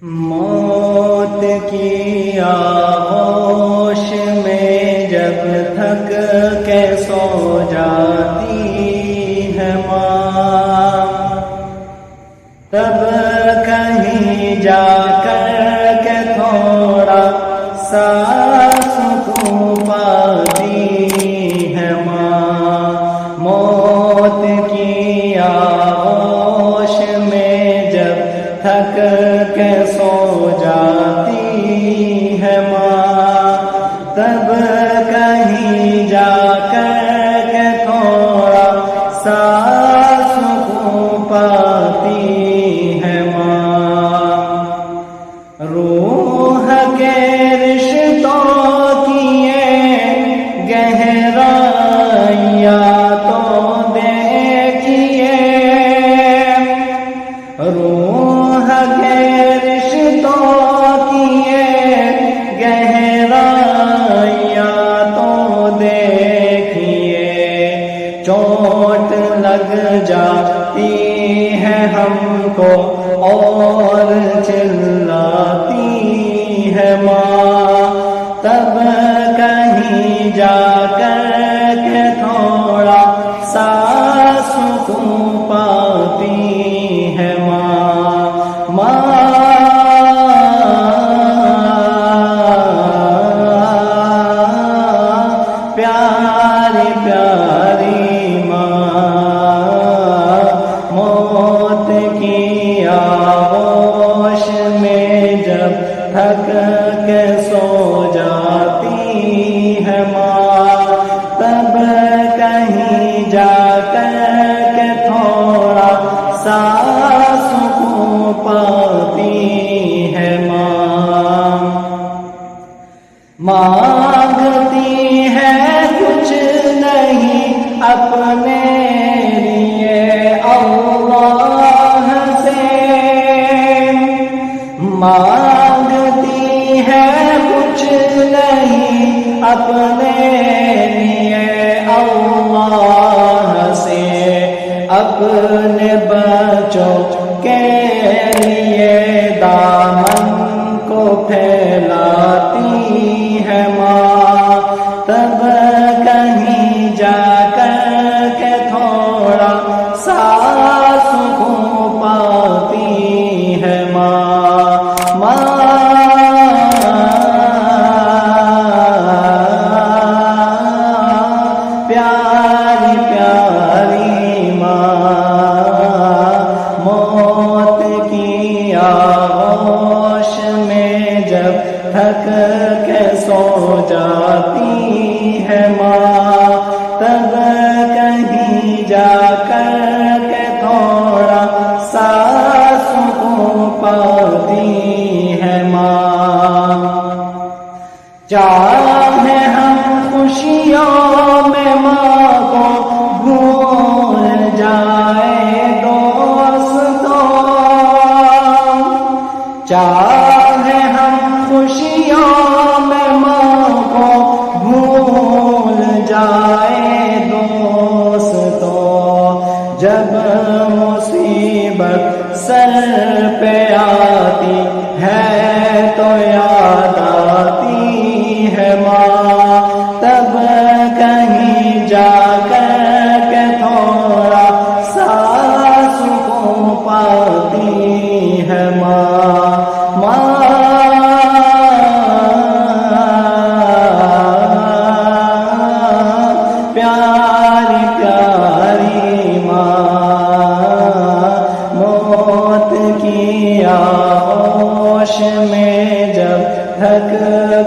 موت کی آغوش میں جب تھک کے سو جاتی ہے ماں، تب کہیں جا کر کے تھوڑا سا سکون پاتی ہے ماں۔ موت کی آغوش میں جب تھک کے سو جاتی ہے ماں، تب کہیں جا کر کے تھوڑا سا سکون پاتی ہے ماں۔ روح کے رشتوں کی یہ گہرائیاں تو دیکھیے، روح کے رشتوں کی یہ گہرائیاں تو دیکھیے، چوٹ لگ جاتی ہے ہم کو اور چلاتی ہے ماں، تب کہیں جا کر کے تھوڑا سا سکون پاتی ہے ماں۔ ماں پیاری پیاری ماں، موت کی آغوش میں جب تھک کے سو جاتی ہے ماں، تب کہیں جا کر کے تھوڑا سا سکون پاتی ہے ماں۔ مانگتی ہے کچھ نہیں اپنے لیے اللہ سے، مانگتی ہے کچھ نہیں اپنے لیے اللہ سے، اپنے بچوں کے لیے دامن کو پھیلاتی ہے ماں، تب کہیں جا کر کے تھوڑا سا سکون پاتی ہے ماں۔ ماں پیاری پیاری ماں، موت کی آغوش میں جب تھک کے سو جاتی ہے ماں، تب کہیں جا کر کے تھوڑا سا سکون پاتی ہے ماں۔ چاہے ہم خوشیوں میں ماں کو بھول جائے دوستوں، چاہے ہم خوشیوں میں ماں کو بھول جائے دوستوں، جب مصیبت سر پہ آتی ہے تو یاد آتی ہے ماں، تب کہیں جا کر کے تھوڑا سا سکون پاتی ہے ماں۔ ماں پیاری پیاری ماں، موت کی آغوش میں جب تھک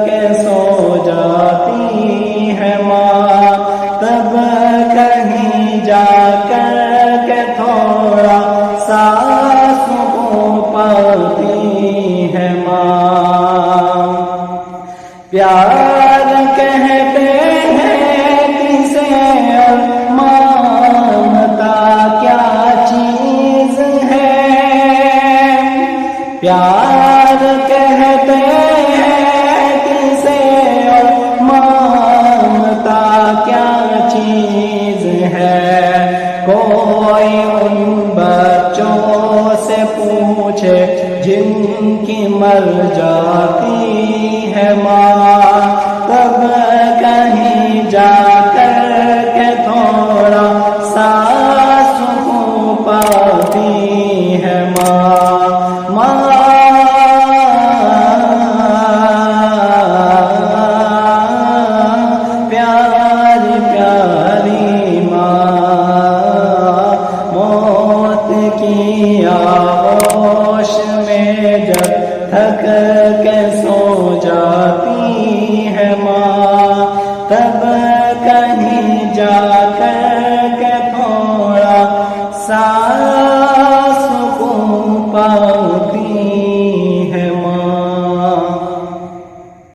کے سو جاتی ہے ماں، تب کہیں جا کر کے تھوڑا سا سکون پاتی ہے ماں۔ پیار کہتے ہیں کسے اور مانتا کیا چیز ہے، پیار کہتے ہیں کسے اور مانتا کیا چیز ہے، کوئی ان بچوں سے پوچھے جن کی مر جاتی ہے ماں